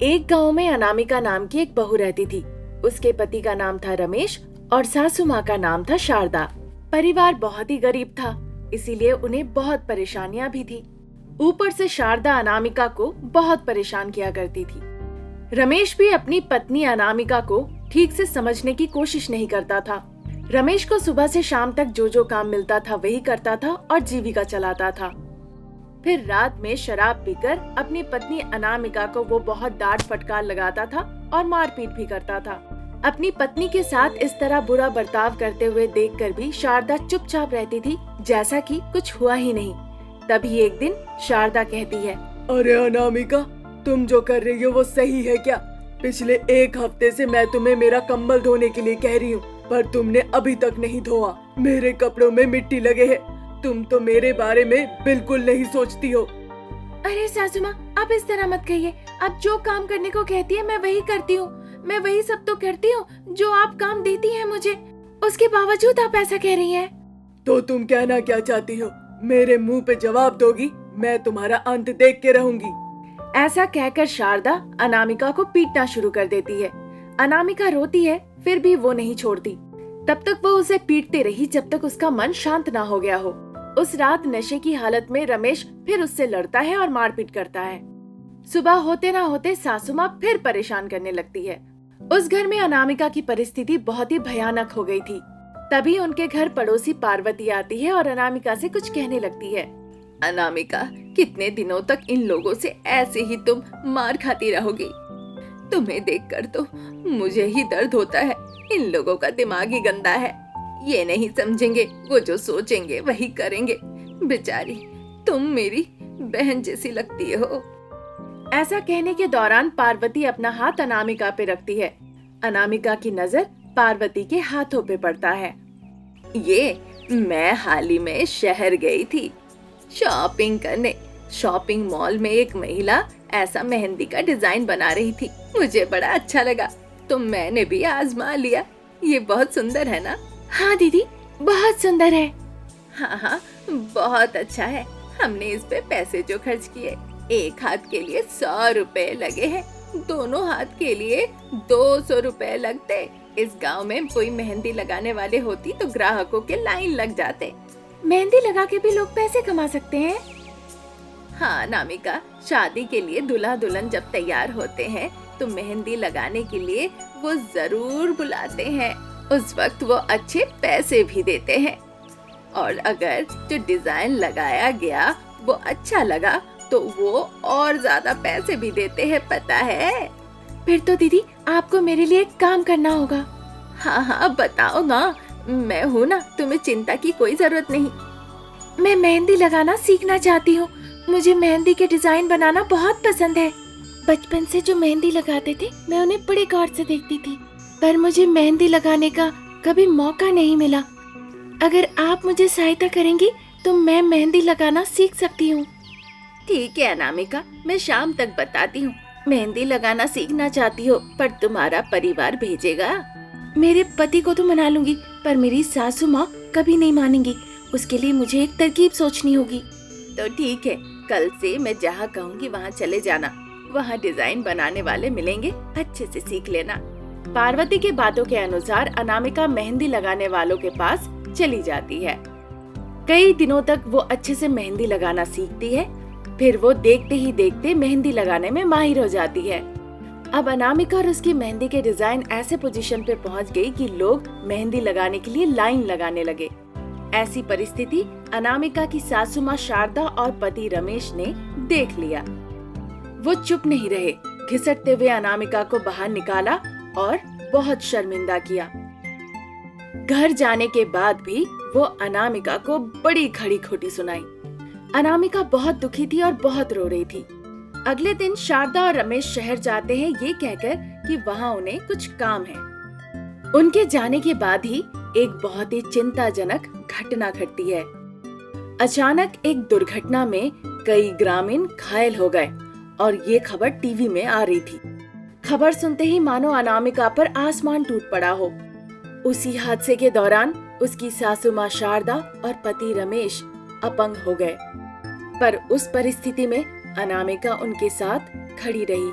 एक गांव में अनामिका नाम की एक बहू रहती थी। उसके पति का नाम था रमेश और सासू माँ का नाम था शारदा। परिवार बहुत ही गरीब था, इसीलिए उन्हें बहुत परेशानियां भी थी। ऊपर से शारदा अनामिका को बहुत परेशान किया करती थी। रमेश भी अपनी पत्नी अनामिका को ठीक से समझने की कोशिश नहीं करता था। रमेश को सुबह से शाम तक जो जो काम मिलता था वही करता था और जीविका चलाता था। फिर रात में शराब पीकर अपनी पत्नी अनामिका को वो बहुत डांट फटकार लगाता था और मारपीट भी करता था। अपनी पत्नी के साथ इस तरह बुरा बर्ताव करते हुए देखकर भी शारदा चुपचाप रहती थी, जैसा कि कुछ हुआ ही नहीं। तभी एक दिन शारदा कहती है, अरे अनामिका, तुम जो कर रही हो वो सही है क्या? पिछले एक हफ्ते से मैं तुम्हें मेरा कंबल धोने के लिए कह रही हूँ, पर तुमने अभी तक नहीं धोआ। मेरे कपड़ों में मिट्टी लगे है। तुम तो मेरे बारे में बिल्कुल नहीं सोचती हो। अरे सासू माँ, आप इस तरह मत कहिए। आप जो काम करने को कहती है मैं वही करती हूँ। मैं वही सब तो करती हूँ जो आप काम देती हैं मुझे। उसके बावजूद आप ऐसा कह रही हैं। तो तुम कहना क्या चाहती हो? मेरे मुंह पे जवाब दोगी? मैं तुम्हारा अंत देख के रहूंगी। ऐसा कहकर शारदा अनामिका को पीटना शुरू कर देती है। अनामिका रोती है, फिर भी वो नहीं छोड़ती। तब तक वो उसे पीटती रही जब तक उसका मन शांत ना हो गया हो। उस रात नशे की हालत में रमेश फिर उससे लड़ता है और मारपीट करता है। सुबह होते ना होते सासू माँ फिर परेशान करने लगती है। उस घर में अनामिका की परिस्थिति बहुत ही भयानक हो गई थी। तभी उनके घर पड़ोसी पार्वती आती है और अनामिका से कुछ कहने लगती है। अनामिका, कितने दिनों तक इन लोगों से ऐसे ही तुम मार खाती रहोगी? तुम्हें देखकर तो मुझे ही दर्द होता है। इन लोगों का दिमाग ही गंदा है। ये नहीं समझेंगे, वो जो सोचेंगे वही करेंगे। बेचारी, तुम मेरी बहन जैसी लगती हो। ऐसा कहने के दौरान पार्वती अपना हाथ अनामिका पे रखती है। अनामिका की नजर पार्वती के हाथों पे पड़ता है। मैं हाल ही में शहर गई थी शॉपिंग करने। शॉपिंग मॉल में एक महिला ऐसा मेहंदी का डिजाइन बना रही थी। मुझे बड़ा अच्छा लगा, तो मैंने भी आजमा लिया। ये बहुत सुंदर है ना? हाँ दीदी, बहुत सुंदर है। हाँ, बहुत अच्छा है। हमने इस पे पैसे जो खर्च किए, एक हाथ के लिए 100 रुपए लगे हैं, दोनों हाथ के लिए 200 रुपए लगते। इस गांव में कोई मेहंदी लगाने वाले होती तो ग्राहकों के लाइन लग जाते। मेहंदी लगा के भी लोग पैसे कमा सकते हैं। हाँ नामिका, शादी के लिए दूल्हा दुल्हन जब तैयार होते हैं तो मेहंदी लगाने के लिए वो जरूर बुलाते हैं। उस वक्त वो अच्छे पैसे भी देते हैं, और अगर जो डिजाइन लगाया गया वो अच्छा लगा तो वो और ज्यादा पैसे भी देते हैं, पता है? फिर तो दीदी आपको मेरे लिए एक काम करना होगा। हाँ, बताओ ना। मैं हूँ ना, तुम्हें चिंता की कोई जरूरत नहीं। मैं मेहंदी लगाना सीखना चाहती हूँ। मुझे मेहंदी के डिजाइन बनाना बहुत पसंद है। बचपन से जो मेहंदी लगाते थे मैं उन्हें बड़े गौर से देखती थी, पर मुझे मेहंदी लगाने का कभी मौका नहीं मिला। अगर आप मुझे सहायता करेंगी तो मैं मेहंदी लगाना सीख सकती हूँ। ठीक है अनामिका, मैं शाम तक बताती हूँ। मेहंदी लगाना सीखना चाहती हो, पर तुम्हारा परिवार भेजेगा? मेरे पति को तो मना लूंगी, पर मेरी सासू माँ कभी नहीं मानेंगी। उसके लिए मुझे एक तरकीब सोचनी होगी। तो ठीक है, कल से मैं जहाँ कहूँगी वहाँ चले जाना। वहाँ डिजाइन बनाने वाले मिलेंगे, अच्छे से सीख लेना। पार्वती के बातों के अनुसार अनामिका मेहंदी लगाने वालों के पास चली जाती है। कई दिनों तक वो अच्छे से मेहंदी लगाना सीखती है। फिर वो देखते ही देखते मेहंदी लगाने में माहिर हो जाती है। अब अनामिका और उसकी मेहंदी के डिजाइन ऐसे पोजीशन पे पहुंच गई कि लोग मेहंदी लगाने के लिए लाइन लगाने लगे। ऐसी परिस्थिति अनामिका की सासू माँ शारदा और पति रमेश ने देख लिया। वो चुप नहीं रहे, घिसटते हुए अनामिका को बाहर निकाला और बहुत शर्मिंदा किया। घर जाने के बाद भी वो अनामिका को बड़ी खड़ी खोटी सुनाई। अनामिका बहुत दुखी थी और बहुत रो रही थी। अगले दिन शारदा और रमेश शहर जाते हैं ये कहकर कि वहाँ उन्हें कुछ काम है। उनके जाने के बाद ही एक बहुत ही चिंताजनक घटना घटती है। अचानक एक दुर्घटना में कई ग्रामीण घायल हो गए और ये खबर टीवी में आ रही थी। खबर सुनते ही मानो अनामिका पर आसमान टूट पड़ा हो। उसी हादसे के दौरान उसकी सासू माँ शारदा और पति रमेश अपंग हो गए, पर उस परिस्थिति में अनामिका उनके साथ खड़ी रही।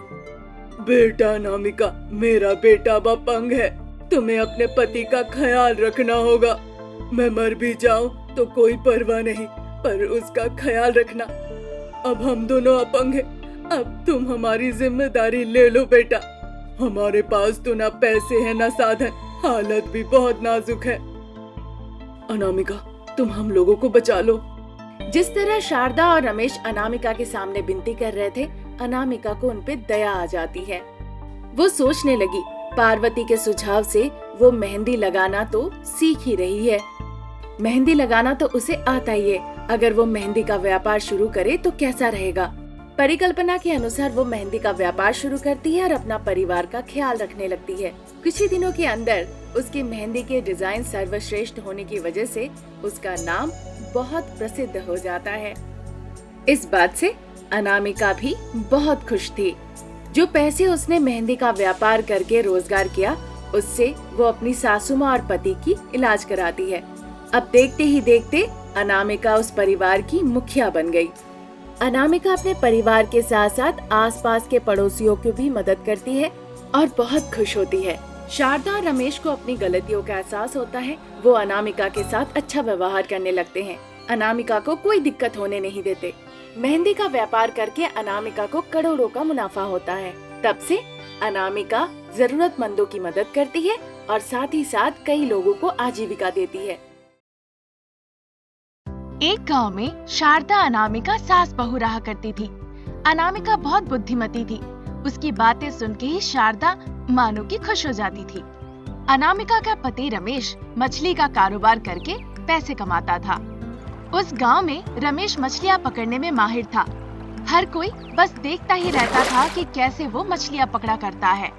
बेटा अनामिका, मेरा बेटा अब अपंग है। तुम्हें अपने पति का ख्याल रखना होगा। मैं मर भी जाऊं तो कोई परवाह नहीं, पर उसका ख्याल रखना। अब हम दोनों अपंग हैं, अब तुम हमारी जिम्मेदारी ले लो बेटा। हमारे पास तो ना पैसे हैं ना साधन, हालत भी बहुत नाजुक है। अनामिका, तुम हम लोगों को बचा लो। जिस तरह शारदा और रमेश अनामिका के सामने विनती कर रहे थे, अनामिका को उनपे दया आ जाती है। वो सोचने लगी, पार्वती के सुझाव से वो मेहंदी लगाना तो सीख ही रही है। मेहंदी लगाना तो उसे आता ही है। अगर वो मेहंदी का व्यापार शुरू करे तो कैसा रहेगा। परिकल्पना के अनुसार वो मेहंदी का व्यापार शुरू करती है और अपना परिवार का ख्याल रखने लगती है। कुछ ही दिनों के अंदर उसकी मेहंदी के डिजाइन सर्वश्रेष्ठ होने की वजह से उसका नाम बहुत प्रसिद्ध हो जाता है। इस बात से अनामिका भी बहुत खुश थी। जो पैसे उसने मेहंदी का व्यापार करके रोजगार किया, उससे वो अपनी सासू माँ और पति की इलाज कराती है। अब देखते ही देखते अनामिका उस परिवार की मुखिया बन गई। अनामिका अपने परिवार के साथ साथ आसपास के पड़ोसियों की भी मदद करती है और बहुत खुश होती है। शारदा और रमेश को अपनी गलतियों का एहसास होता है। वो अनामिका के साथ अच्छा व्यवहार करने लगते हैं। अनामिका को कोई दिक्कत होने नहीं देते। मेहंदी का व्यापार करके अनामिका को करोड़ों का मुनाफा होता है। तब से अनामिका जरूरतमंदों की मदद करती है और साथ ही साथ कई लोगों को आजीविका देती है। एक गांव में शारदा अनामिका सास बहू रहा करती थी। अनामिका बहुत बुद्धिमती थी। उसकी बातें सुन के ही शारदा मानो की खुश हो जाती थी। अनामिका का पति रमेश मछली का कारोबार करके पैसे कमाता था। उस गांव में रमेश मछलियां पकड़ने में माहिर था। हर कोई बस देखता ही रहता था कि कैसे वो मछलियां पकड़ा करता है।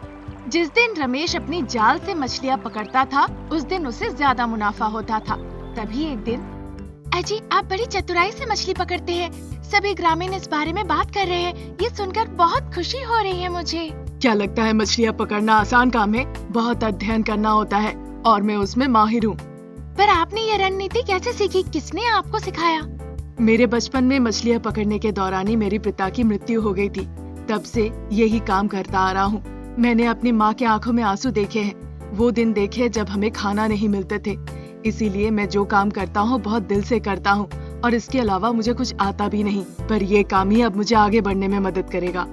जिस दिन रमेश अपनी जाल से मछलियां पकड़ता था, उस दिन उसे ज्यादा मुनाफा होता था। तभी एक दिन, अजी आप बड़ी चतुराई से मछली पकड़ते हैं। सभी ग्रामीण इस बारे में बात कर रहे हैं। ये सुनकर बहुत खुशी हो रही है मुझे। क्या लगता है मछलियाँ पकड़ना आसान काम है? बहुत अध्ययन करना होता है और मैं उसमें माहिर हूँ। पर आपने ये रणनीति कैसे सीखी? किसने आपको सिखाया? मेरे बचपन में मछलियाँ पकड़ने के दौरान ही मेरे पिता की मृत्यु हो गई थी। तब से यही काम करता आ रहा हूँ। मैंने अपनी माँ के आंखों में आंसू देखे हैं। वो दिन देखे जब हमें खाना नहीं मिलते थे। इसीलिए मैं जो काम करता हूँ बहुत दिल से करता हूँ और इसके अलावा मुझे कुछ आता भी नहीं। पर ये काम ही अब मुझे आगे बढ़ने में मदद करेगा।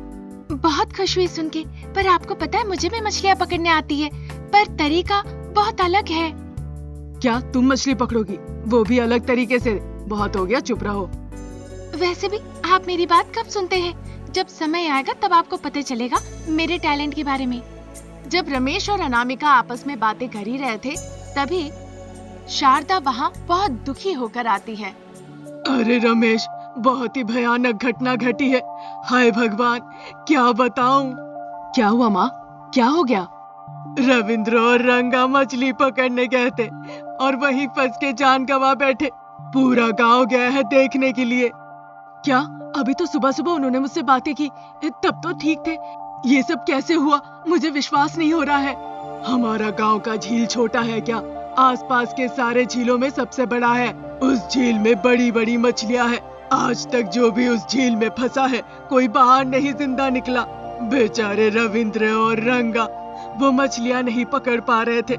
बहुत खुश हुई सुन के। पर आपको पता है मुझे भी मछलियाँ पकड़ने आती है, पर तरीका बहुत अलग है। क्या तुम मछली पकड़ोगी? वो भी अलग तरीके से? बहुत हो गया, चुप रहो। वैसे भी आप मेरी बात कब सुनते हैं? जब समय आएगा तब आपको पता चलेगा मेरे टैलेंट के बारे में। जब रमेश और अनामिका आपस में बातें कर ही रहे थे, तभी शारदा वहाँ बहुत दुखी होकर आती है। अरे रमेश, बहुत ही भयानक घटना घटी है। हाय भगवान, क्या बताऊं? क्या हुआ माँ? क्या हो गया? रविंद्र और रंगा मछली पकड़ने गए थे और वहीं फंस के जान गंवा बैठे। पूरा गांव गया है देखने के लिए। क्या? अभी तो सुबह सुबह उन्होंने मुझसे बातें की, तब तो ठीक थे। ये सब कैसे हुआ? मुझे विश्वास नहीं हो रहा है। हमारा गांव का झील छोटा है क्या? आसपास के सारे झीलों में सबसे बड़ा है। उस झील में बड़ी बड़ी मछलियां हैं। आज तक जो भी उस झील में फंसा है, कोई बाहर नहीं जिंदा निकला। बेचारे रविंद्र और रंगा, वो मछलियां नहीं पकड़ पा रहे थे।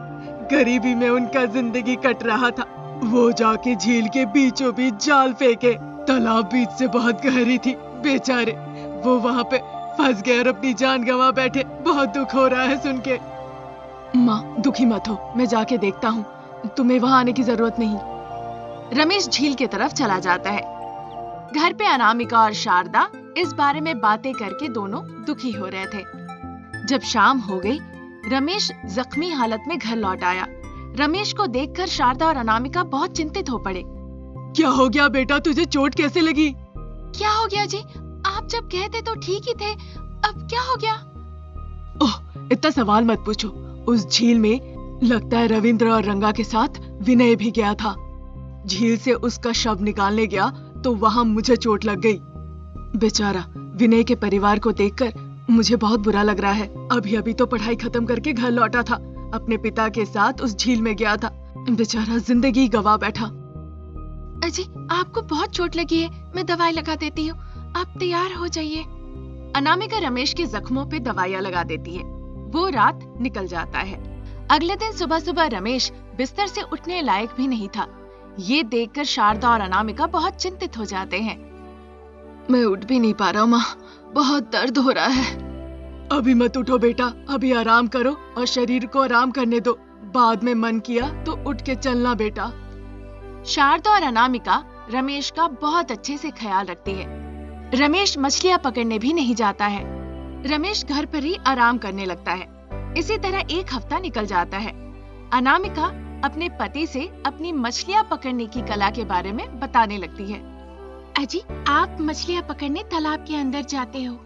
गरीबी में उनका जिंदगी कट रहा था। वो जाके झील के बीचों बीच जाल फेंके। तालाब बीच से बहुत गहरी थी। बेचारे वो वहाँ पे फंस गए और अपनी जान गंवा बैठे। बहुत दुख हो रहा है सुन के। माँ दुखी मत हो, मैं जाके देखता हूँ। तुम्हें वहाँ आने की जरूरत नहीं। रमेश झील की तरफ चला जाता है। घर पे अनामिका और शारदा इस बारे में बातें करके दोनों दुखी हो रहे थे। जब शाम हो गई, रमेश जख्मी हालत में घर लौट आया। रमेश को देखकर शारदा और अनामिका बहुत चिंतित हो पड़े। क्या हो गया बेटा, तुझे चोट कैसे लगी? क्या हो गया जी? आप जब कहते तो ठीक ही थे, अब क्या हो गया? ओह, इतना सवाल मत पूछो। उस झील में लगता है रविंद्र और रंगा के साथ विनय भी गया था। झील से उसका शव निकालने गया तो वहां मुझे चोट लग गई। बेचारा विनय के परिवार को देखकर मुझे बहुत बुरा लग रहा है। अभी अभी तो पढ़ाई खत्म करके घर लौटा था। अपने पिता के साथ उस झील में गया था। बेचारा जिंदगी गवा बैठा। अजी आपको बहुत चोट लगी है, मैं दवाई लगा देती हूँ, आप तैयार हो जाइए। अनामिका रमेश के जख्मों पे दवाइयाँ लगा देती है। वो रात निकल जाता है। अगले दिन सुबह सुबह रमेश बिस्तर से उठने लायक भी नहीं था। ये देखकर शारदा और अनामिका बहुत चिंतित हो जाते हैं। मैं उठ भी नहीं पा रहा हूँ माँ, बहुत दर्द हो रहा है। अभी मत उठो बेटा, अभी आराम करो और शरीर को आराम करने दो। बाद में मन किया तो उठ के चलना बेटा। शारदा और अनामिका रमेश का बहुत अच्छे से ख्याल रखती है। रमेश मछलियाँ पकड़ने भी नहीं जाता है। रमेश घर पर ही आराम करने लगता है। इसी तरह एक हफ्ता निकल जाता है। अनामिका अपने पति से अपनी मछलियाँ पकड़ने की कला के बारे में बताने लगती है। अजी, आप मछलियाँ पकड़ने तालाब के अंदर जाते हो,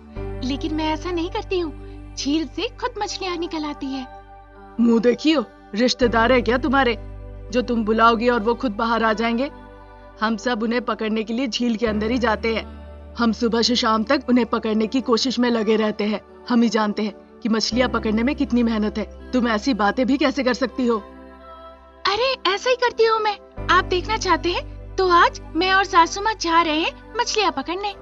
लेकिन मैं ऐसा नहीं करती हूँ। झील से खुद मछलियाँ निकल आती है। मुँह देखियो, रिश्तेदार है क्या तुम्हारे जो तुम बुलाओगे और वो खुद बाहर आ जाएंगे? हम सब उन्हें पकड़ने के लिए झील के अंदर ही जाते हैं। हम सुबह से शाम तक उन्हें पकड़ने की कोशिश में लगे रहते हैं। हम ही जानते हैं कि मछलियाँ पकड़ने में कितनी मेहनत है। तुम ऐसी बातें भी कैसे कर सकती हो? अरे ऐसा ही करती हूँ मैं। आप देखना चाहते हैं तो आज मैं और सासू माँ जा रहे हैं मछलियाँ पकड़ने।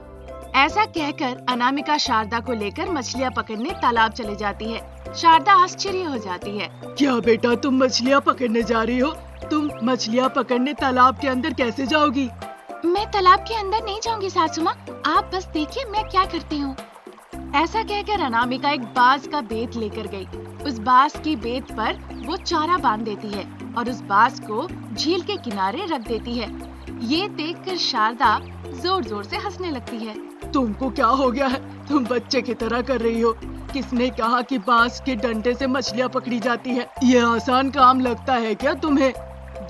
ऐसा कहकर अनामिका शारदा को लेकर मछलियाँ पकड़ने तालाब चले जाती है। शारदा आश्चर्य हो जाती है। क्या बेटा, तुम मछलियाँ पकड़ने जा रही हो? तुम मछलियाँ पकड़ने तालाब के अंदर कैसे जाओगी? मैं तालाब के अंदर नहीं जाऊंगी सासू माँ, आप बस देखिए मैं क्या करती हूँ। ऐसा कहकर अनामिका एक बांस का बेत लेकर गई। उस बांस की बेत पर वो चारा बांध देती है और उस बांस को झील के किनारे रख देती है। ये देखकर शारदा जोर जोर से हंसने लगती है। तुमको क्या हो गया है? तुम बच्चे की तरह कर रही हो। किसने कहा कि बांस के डंडे से मछलियाँ पकड़ी जाती है? ये आसान काम लगता है क्या तुम्हें?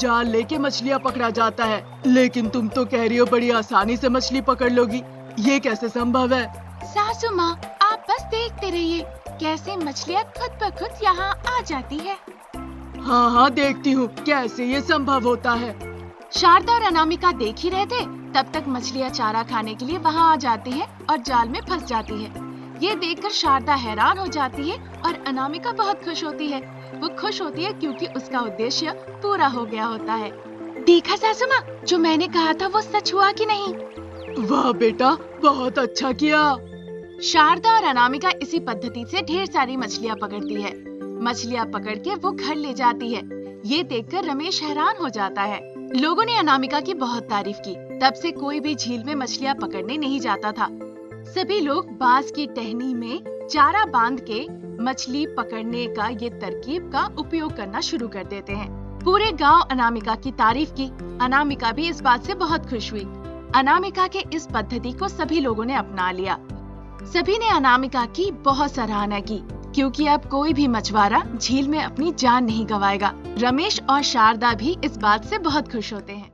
जाल लेके मछलियाँ पकड़ा जाता है, लेकिन तुम तो कह रही हो बड़ी आसानी से मछली पकड़ लोगी। ये कैसे संभव है? सासू माँ, आप बस देखते रहिए कैसे मछलियाँ खुद ब खुद यहाँ आ जाती है। हाँ हाँ, देखती हूँ कैसे ये संभव होता है। शारदा और अनामिका देख ही रहे थे, तब तक मछलियाँ चारा खाने के लिए वहाँ आ जाती है और जाल में फंस जाती है। ये देखकर शारदा हैरान हो जाती है और अनामिका बहुत खुश होती है। वो खुश होती है क्योंकि उसका उद्देश्य पूरा हो गया होता है। देखा सासू माँ, जो मैंने कहा था वो सच हुआ कि नहीं? वाह बेटा, बहुत अच्छा किया। शारदा और अनामिका इसी पद्धति से ढेर सारी मछलियाँ पकड़ती है। मछलियाँ पकड़ के वो घर ले जाती है। ये देखकर रमेश हैरान हो जाता है। लोगों ने अनामिका की बहुत तारीफ की। तब से कोई भी झील में मछलियाँ पकड़ने नहीं जाता था। सभी लोग बांस की टहनी में चारा बांध के मछली पकड़ने का ये तरकीब का उपयोग करना शुरू कर देते हैं। पूरे गांव अनामिका की तारीफ की। अनामिका भी इस बात से बहुत खुश हुई। अनामिका के इस पद्धति को सभी लोगों ने अपना लिया। सभी ने अनामिका की बहुत सराहना की, क्योंकि अब कोई भी मछुआरा झील में अपनी जान नहीं गंवाएगा। रमेश और शारदा भी इस बात से बहुत खुश होते हैं।